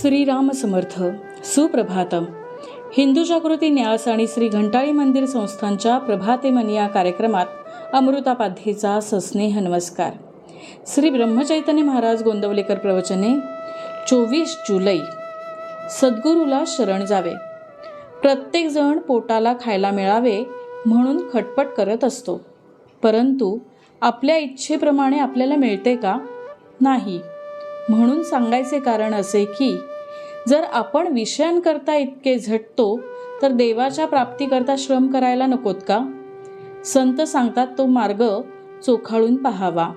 श्रीराम समर्थ. सुप्रभातम. हिंदू जागृती न्यास आणि श्री घंटाळी मंदिर संस्थांच्या प्रभाते मन या कार्यक्रमात अमृतापाध्येचा सस्नेह नमस्कार. श्री ब्रह्मचैतन्य महाराज गोंदवलेकर प्रवचने 24 जुलै. सद्गुरूला शरण जावे. प्रत्येक जण पोटाला खायला मिळावे म्हणून खटपट करत असतो, परंतु आपल्या इच्छेप्रमाणे आपल्याला मिळते का? नाही. म्हणून सांगायचे कारण असे की जर आपण विषयांकरता इतके झटतो तर देवाच्या प्राप्तीकरता श्रम करायला नकोत का? संत सांगतात तो मार्ग चोखाळून पाहावा.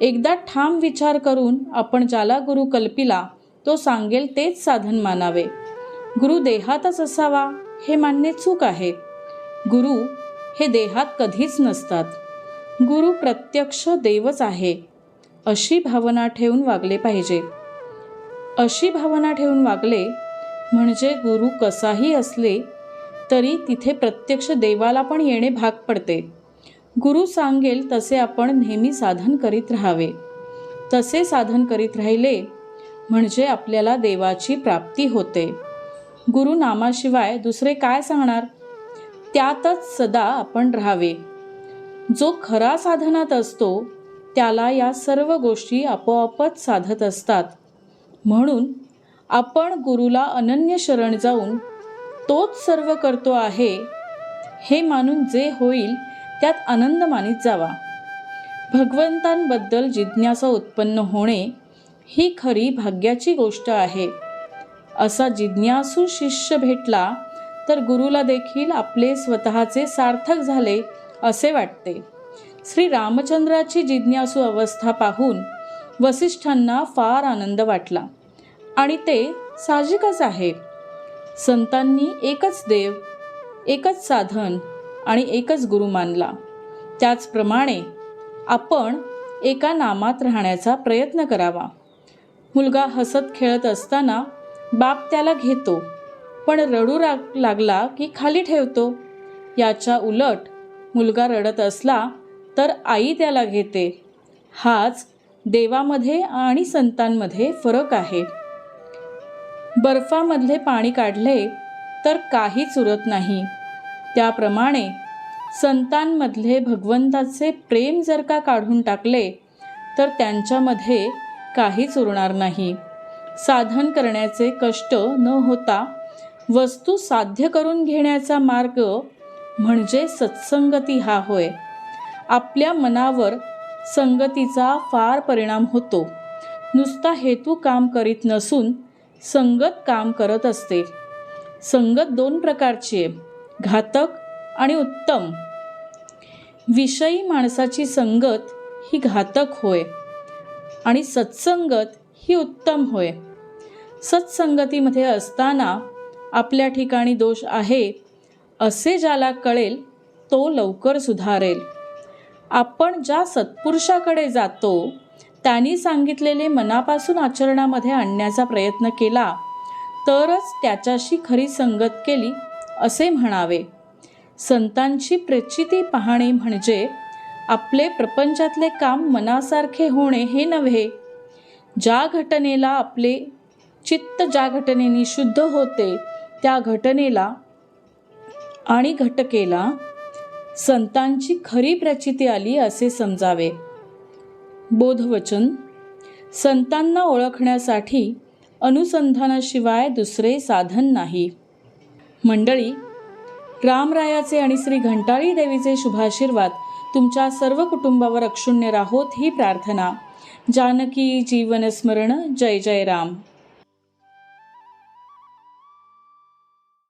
एकदा ठाम विचार करून आपण ज्याला गुरु कल्पिला तो सांगेल तेच साधन मानावे. गुरु देहातच असावा हे मानणे चूक आहे. गुरु हे देहात कधीच नसतात. गुरु प्रत्यक्ष देवच आहे अशी भावना ठेवून वागले पाहिजे. अशी भावना ठेवून वागले म्हणजे गुरु कसाही असले तरी तिथे प्रत्यक्ष देवाला पण येणे भाग पडते. गुरु सांगेल तसे आपण नेहमी साधन करीत राहावे. तसे साधन करीत राहिले म्हणजे आपल्याला देवाची प्राप्ती होते. गुरु नामाशिवाय दुसरे काय सांगणार? त्यातच सदा आपण राहावे. जो खरा साधनात असतो त्याला या सर्व गोष्टी आपोआपच साधत असतात. म्हणून आपण गुरुला अनन्य शरण जाऊन तोच सर्व करतो आहे हे मानून जे होईल त्यात आनंद मानित जावा. भगवंतांबद्दल जिज्ञासा उत्पन्न होणे ही खरी भाग्याची गोष्ट आहे. असा जिज्ञासू शिष्य भेटला तर गुरुला देखील आपले स्वतःचे सार्थक झाले असे वाटते. श्री रामचंद्राची जिज्ञासू अवस्था पाहून वसिष्ठांना फार आनंद वाटला आणि ते साहजिकच आहे. संतांनी एकच देव, एकच साधन आणि एकच गुरु मानला. त्याचप्रमाणे आपण एका नामात राहण्याचा प्रयत्न करावा. मुलगा हसत खेळत असताना बाप त्याला घेतो, पण रडू लागला की खाली ठेवतो. याच्या उलट मुलगा रडत असला तर आई त्याला घेते. हाच देवामध्ये आणि संतांमध्ये फरक आहे. बर्फामधले पाणी काढले तर काहीच उरत नाही, त्याप्रमाणे संतांमधले भगवंताचे प्रेम जर का काढून टाकले तर त्यांच्यामध्ये काहीच उरणार नाही. साधन करण्याचे कष्ट न होता वस्तू साध्य करून घेण्याचा मार्ग म्हणजे सत्संगती हा होय. आपल्या मनावर संगतीचा फार परिणाम होतो. नुसता हेतू काम करीत नसून संगत काम करत असते. संगत दोन प्रकारची आहे, घातक आणि उत्तम. विषयी माणसाची संगत ही घातक होय आणि सत्संगत ही उत्तम होय. सत्संगतीमध्ये असताना आपल्या ठिकाणी दोष आहे असे ज्याला कळेल तो लवकर सुधारेल. आपण ज्या सत्पुरुषाकडे जातो त्यांनी सांगितलेले मनापासून आचरणामध्ये आणण्याचा प्रयत्न केला तरच त्याच्याशी खरी संगत केली असे म्हणावे. संतांची प्रचिती पाहणे म्हणजे आपले प्रपंचातले काम मनासारखे होणे हे नव्हे. ज्या घटनेला आपले चित्त ज्या घटनेने शुद्ध होते त्या घटनेला आणि घटकेला संतांची खरी प्रचिती आली असे समजावे. बोधवचन. संतांना ओळखण्यासाठी अनुसंधानाशिवाय दुसरे साधन नाही. मंडळी, रामरायाचे आणि श्री घंटाळी देवीचे शुभाशीर्वाद तुमच्या सर्व कुटुंबावर अक्षुण्य राहोत ही प्रार्थना. जानकी जीवन स्मरण. जय जय राम.